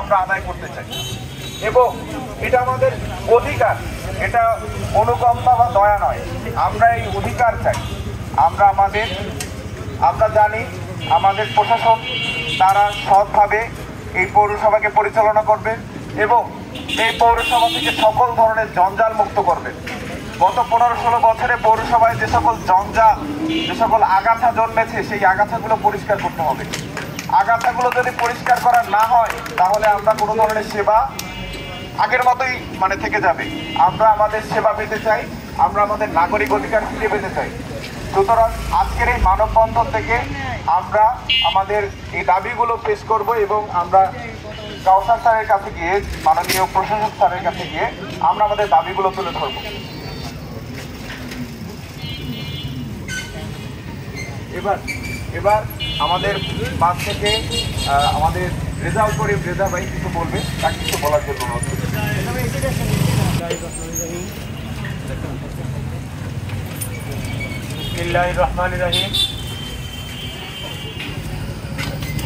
আমরা আদায় করতে চাই এবং এটা আমাদের অধিকার। এটা অনুকম্পা বা দয়া নয়, আমরা এই অধিকার চাই। আমরা জানি আমাদের প্রশাসন তারা সৎভাবে এই পৌরসভাকে পরিচালনা করবে এবং এই পৌরসভা থেকে সকল ধরনের জঞ্জাল মুক্ত করবে। গত 15-16 বছরে পৌরসভায় যে সকল জঞ্জাল, যে সকল আগাছা জন্মেছে, সেই আগাছাগুলো পরিষ্কার করতে হবে। আগাছাগুলো যদি পরিষ্কার করা না হয় তাহলে আমরা কোনো ধরনের সেবা আগের মতোই থেকে যাবে। আমরা আমাদের সেবা পেতে চাই, আমরা আমাদের নাগরিক অধিকার ফিরে পেতে চাই। সুতরাং আজকের এই মানববন্ধন থেকে আমরা আমাদের এই দাবিগুলো পেশ করব এবং আমরা কাউসার স্যারের কাছে গিয়ে, মাননীয় প্রশাসক স্যারের কাছে গিয়ে আমরা আমাদের দাবিগুলো তুলে ধরব। এবার আমাদের মাঝ থেকে আমাদের রেজাউল করিম রেজা ভাই কিছু বলবে, তাকে কিছু বলার জন্য অনুরোধ করছি। বিসমিল্লাহির রহমানির রহিম।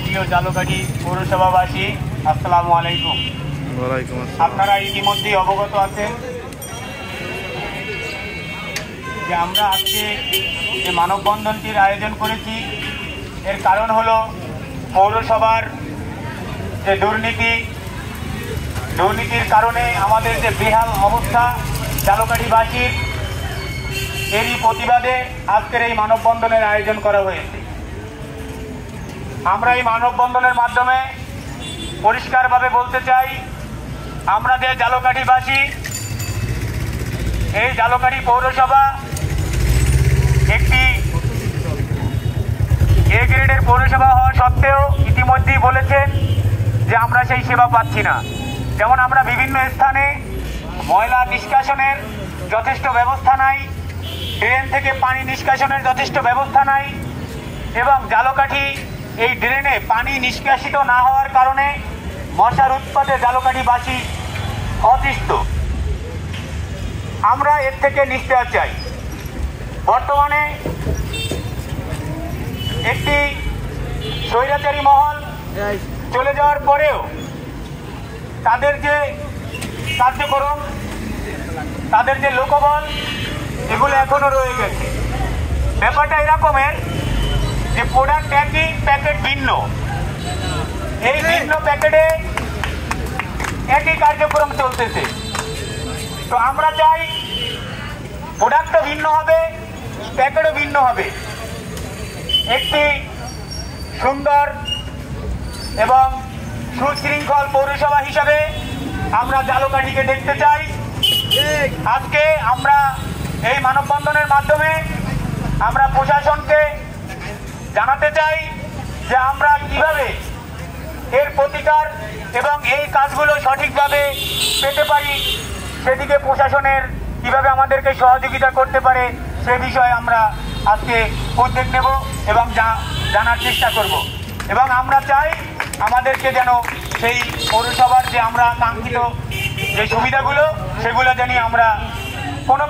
প্রিয় জালুকাঠি পৌরসভাবাসী, আসসালামু আলাইকুম। আপনারা ইতিমধ্যেই অবগত আছেন যে আমরা আজকে যে মানববন্ধনটির আয়োজন করেছি, এর কারণ হলো পৌরসভার যে দুর্নীতির কারণে আমাদের যে বেহাল অবস্থা জালুকাঠিবাসীর, এরই প্রতিবাদে আজকের এই মানববন্ধনের আয়োজন করা হয়েছে। আমরা এই মানববন্ধনের মাধ্যমে পরিষ্কারভাবে বলতে চাই, আমরা যে জালুকাঠিবাসী, এই জালুকাঠি পৌরসভা একটি এ গ্রেডের পৌরসভা হওয়া সত্ত্বেও ইতিমধ্যেই বলেছেন যে আমরা সেই সেবা পাচ্ছি না। যেমন আমরা বিভিন্ন স্থানে ময়লা নিষ্কাশনের যথেষ্ট ব্যবস্থা নাই, ড্রেন থেকে পানি নিষ্কাশনের যথেষ্ট ব্যবস্থা নাই এবং জালুকাঠি এই ড্রেনে পানি নিষ্কাশিত না হওয়ার কারণে মশার উৎপাতে জালুকাঠিবাসী অতিষ্ঠ। আমরা এর থেকে নিস্তার চাই। বর্তমানে একটি স্বৈরাচারী মহল চলে যাওয়ার পরেও তাদের যে কার্যক্রম, তাদের যে লোকবল, এগুলো এখনো রয়ে গেছে। ব্যাপারটা এরকমের যে প্রোডাক্ট একই, প্যাকেট ভিন্ন। এই ভিন্ন প্যাকেটে একই কার্যক্রম চলতেছে। তো আমরা চাই প্রোডাক্টও ভিন্ন হবে, প্যাকেটও ভিন্ন হবে। একটি সুন্দর এবং সুশৃঙ্খল পৌরসভা হিসাবে আমরা জালুকাঠিকে দেখতে চাই। আজকে আমরা এই মানববন্ধনের মাধ্যমে আমরা প্রশাসনকে জানাতে চাই যে আমরা কিভাবে এর প্রতিকার এবং এই কাজগুলো সঠিকভাবে পেতে পারি, সেদিকে প্রশাসনের কিভাবে আমাদেরকে সহযোগিতা করতে পারে সে বিষয়ে আমরা আজকে উদ্যোগ নেব এবং জানার চেষ্টা করব। এবং আমরা চাই আমাদেরকে যেন সেই পৌরসভার যে আমরা কাঙ্ক্ষিত যে সুবিধাগুলো, সেগুলো যেন আমরা কোনো